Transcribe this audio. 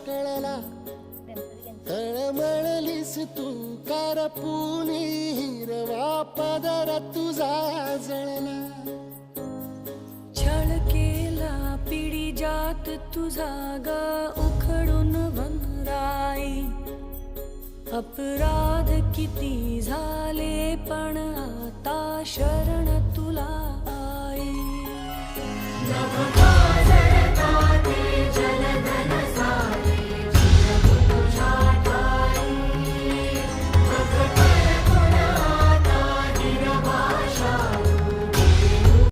कळला तळमळलीस तू करपुनी हिरवा पदर तुझा जळला छळ केला पिढी जात तुझा ग उखडून वनराई अपराध किती झाले पण आता शरण